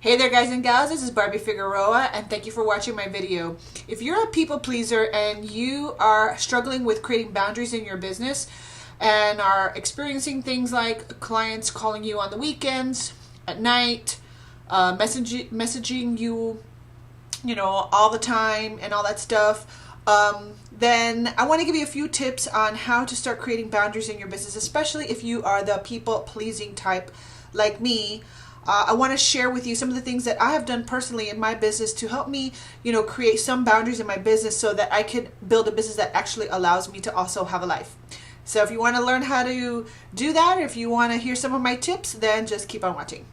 Hey there guys and gals, this is Barbie Figueroa and thank you for watching my video. If you're a people pleaser and you are struggling with creating boundaries in your business and are experiencing things like clients calling you on the weekends, at night, messaging you, all the time and all that stuff, then I want to give you a few tips on how to start creating boundaries in your business, especially if you are the people pleasing type like me. I want to share with you some of the things that I have done personally in my business to help me, create some boundaries in my business so that I can build a business that actually allows me to also have a life. So if you want to learn how to do that, or if you want to hear some of my tips, then just keep on watching.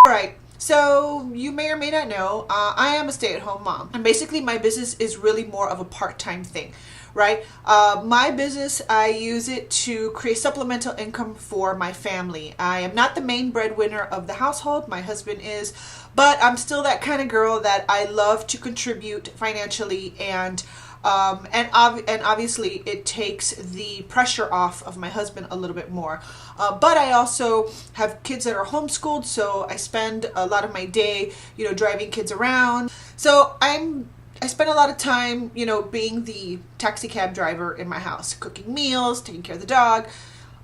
Alright, so you may or may not know, I am a stay-at-home mom, and basically my business is really more of a part-time thing, right? My business, I use it to create supplemental income for my family. I am not the main breadwinner of the household, my husband is, but I'm still that kind of girl that I love to contribute financially, and obviously it takes the pressure off of my husband a little bit more. But I also have kids that are homeschooled, so I spend a lot of my day, driving kids around. So I spend a lot of time, being the taxi cab driver in my house, cooking meals, taking care of the dog,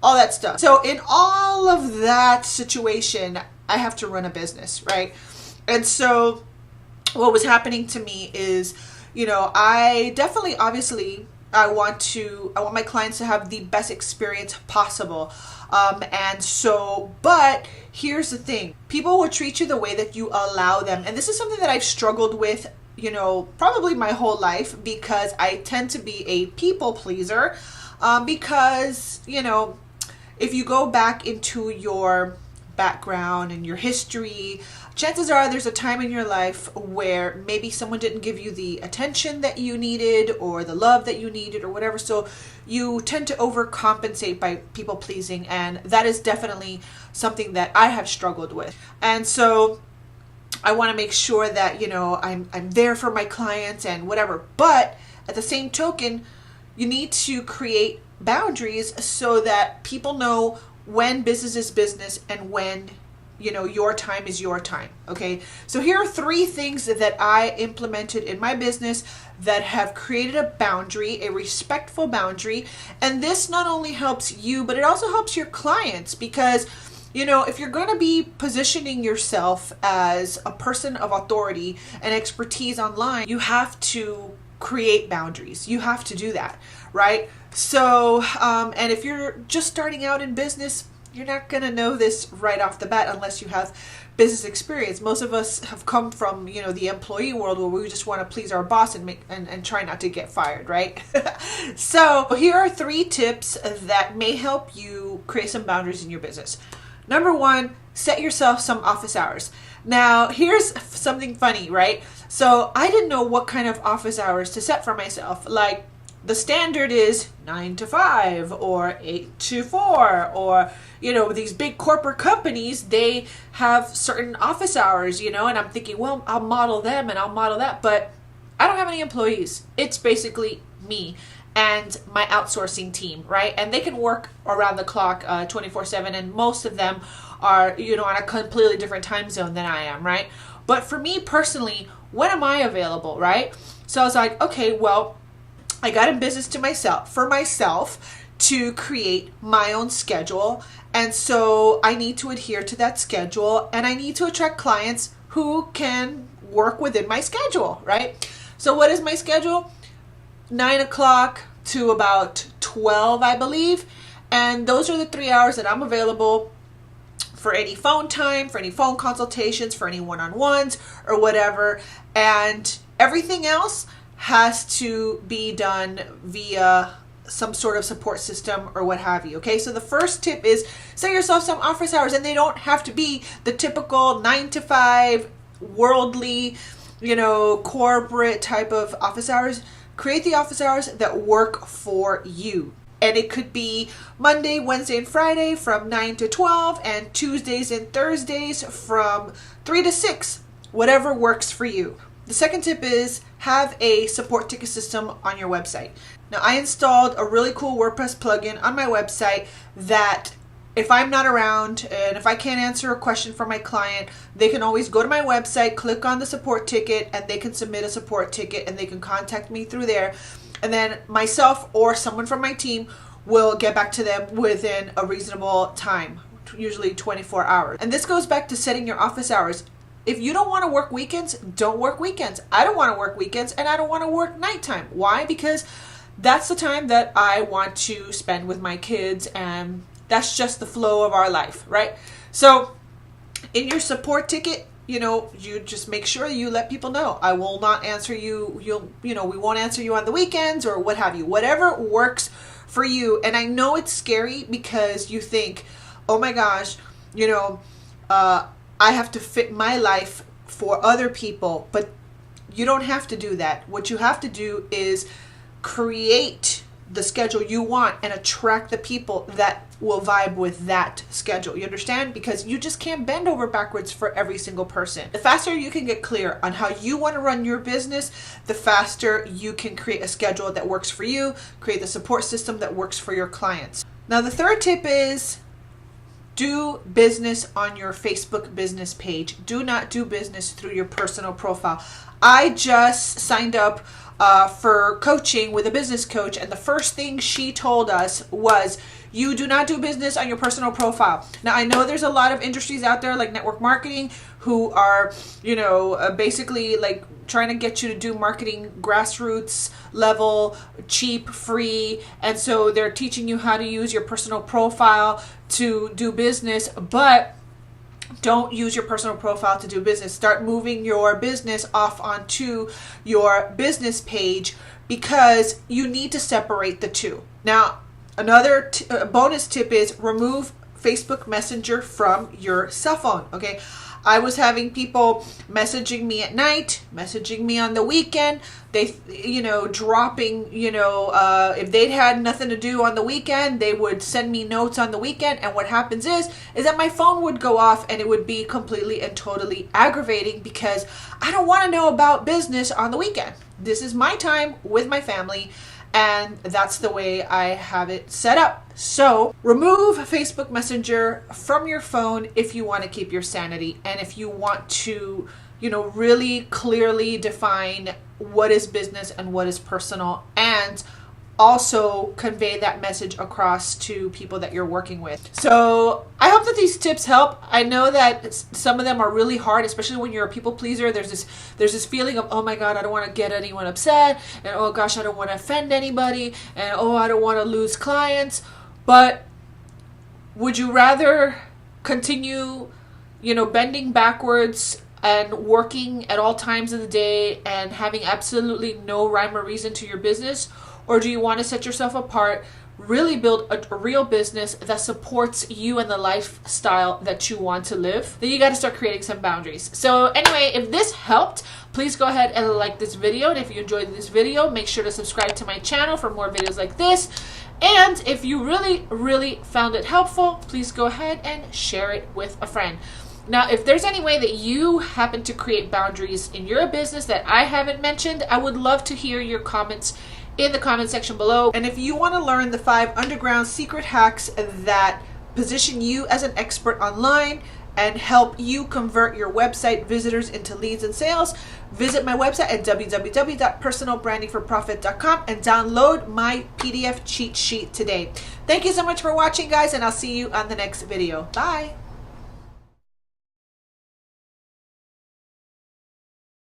all that stuff. So in all of that situation, I have to run a business, right? And so what was happening to me is, I definitely, obviously, I want my clients to have the best experience possible. But here's the thing, people will treat you the way that you allow them. And this is something that I've struggled with, probably my whole life, because I tend to be a people pleaser. Because, if you go back into your background and your history, chances are there's a time in your life where maybe someone didn't give you the attention that you needed or the love that you needed or whatever. So you tend to overcompensate by people pleasing. And that is definitely something that I have struggled with. And so I want to make sure that, I'm there for my clients and whatever. But at the same token, you need to create boundaries so that people know when business is business and when your time is your time. Okay, so here are 3 things that I implemented in my business that have created a boundary, a respectful boundary. And this not only helps you, but it also helps your clients, because if you're going to be positioning yourself as a person of authority and expertise online, you have to create boundaries. You have to do that, right? So, and if you're just starting out in business, you're not going to know this right off the bat unless you have business experience. Most of us have come from, the employee world where we just want to please our boss and try not to get fired, right? So here are 3 tips that may help you create some boundaries in your business. Number 1, set yourself some office hours. Now, here's something funny, right? So I didn't know what kind of office hours to set for myself. Like, the standard is 9 to 5 or 8 to 4, or, these big corporate companies, they have certain office hours, and I'm thinking, well, I'll model them and I'll model that, but I don't have any employees. It's basically me and my outsourcing team, right? And they can work around the clock 24/7, and most of them are, on a completely different time zone than I am, right? But for me personally, when am I available, right? So I was like, okay, well, I got in business for myself to create my own schedule. And so I need to adhere to that schedule, and I need to attract clients who can work within my schedule, right? So what is my schedule? 9 o'clock to about 12, I believe. And those are the 3 hours that I'm available for any phone time, for any phone consultations, for any one-on-ones or whatever. And everything else has to be done via some sort of support system or what have you. Okay, so the first tip is set yourself some office hours, and they don't have to be the typical 9 to 5 worldly, corporate type of office hours. Create the office hours that work for you. And it could be Monday, Wednesday, and Friday from 9 to 12, and Tuesdays and Thursdays from 3 to 6, whatever works for you. The second tip is have a support ticket system on your website. Now, I installed a really cool WordPress plugin on my website that if I'm not around and if I can't answer a question from my client, they can always go to my website, click on the support ticket, and they can submit a support ticket and they can contact me through there. And then myself or someone from my team will get back to them within a reasonable time, usually 24 hours. And this goes back to setting your office hours. If you don't want to work weekends, don't work weekends. I don't want to work weekends, and I don't want to work nighttime. Why? Because that's the time that I want to spend with my kids, and that's just the flow of our life, right? So in your support ticket, you just make sure you let people know, I will not answer you. We won't answer you on the weekends or what have you, whatever works for you. And I know it's scary because you think, oh my gosh, I have to fit my life for other people, but you don't have to do that. What you have to do is create the schedule you want and attract the people that will vibe with that schedule. You understand? Because you just can't bend over backwards for every single person. The faster you can get clear on how you want to run your business, the faster you can create a schedule that works for you, create the support system that works for your clients. Now, the third tip is do business on your Facebook business page. Do not do business through your personal profile. I just signed up for coaching with a business coach, and the first thing she told us was, you do not do business on your personal profile. Now, I know there's a lot of industries out there like network marketing who are, basically like trying to get you to do marketing grassroots level, cheap, free. And so they're teaching you how to use your personal profile to do business, but don't use your personal profile to do business. Start moving your business off onto your business page because you need to separate the two. Now, another bonus tip is remove Facebook Messenger from your cell phone, okay? I was having people messaging me at night, messaging me on the weekend. They, dropping, if they'd had nothing to do on the weekend, they would send me notes on the weekend. And what happens is that my phone would go off and it would be completely and totally aggravating because I don't want to know about business on the weekend. This is my time with my family, and that's the way I have it set up. So remove Facebook Messenger from your phone if you want to keep your sanity, and if you want to, really clearly define what is business and what is personal, and also convey that message across to people that you're working with. So I hope that these tips help. I know that some of them are really hard, especially when you're a people pleaser. There's this feeling of, oh my God, I don't want to get anyone upset, and oh gosh, I don't want to offend anybody, and oh, I don't want to lose clients. But would you rather continue, bending backwards and working at all times of the day and having absolutely no rhyme or reason to your business? Or do you want to set yourself apart, really build a real business that supports you and the lifestyle that you want to live? Then you got to start creating some boundaries. So anyway, if this helped, please go ahead and like this video. And if you enjoyed this video, make sure to subscribe to my channel for more videos like this. And if you really, really found it helpful, please go ahead and share it with a friend. Now, if there's any way that you happen to create boundaries in your business that I haven't mentioned, I would love to hear your comments in the comment section below. And if you want to learn the 5 underground secret hacks that position you as an expert online and help you convert your website visitors into leads and sales, visit my website at www.personalbrandingforprofit.com and download my PDF cheat sheet today. Thank you so much for watching, guys, and I'll see you on the next video. Bye.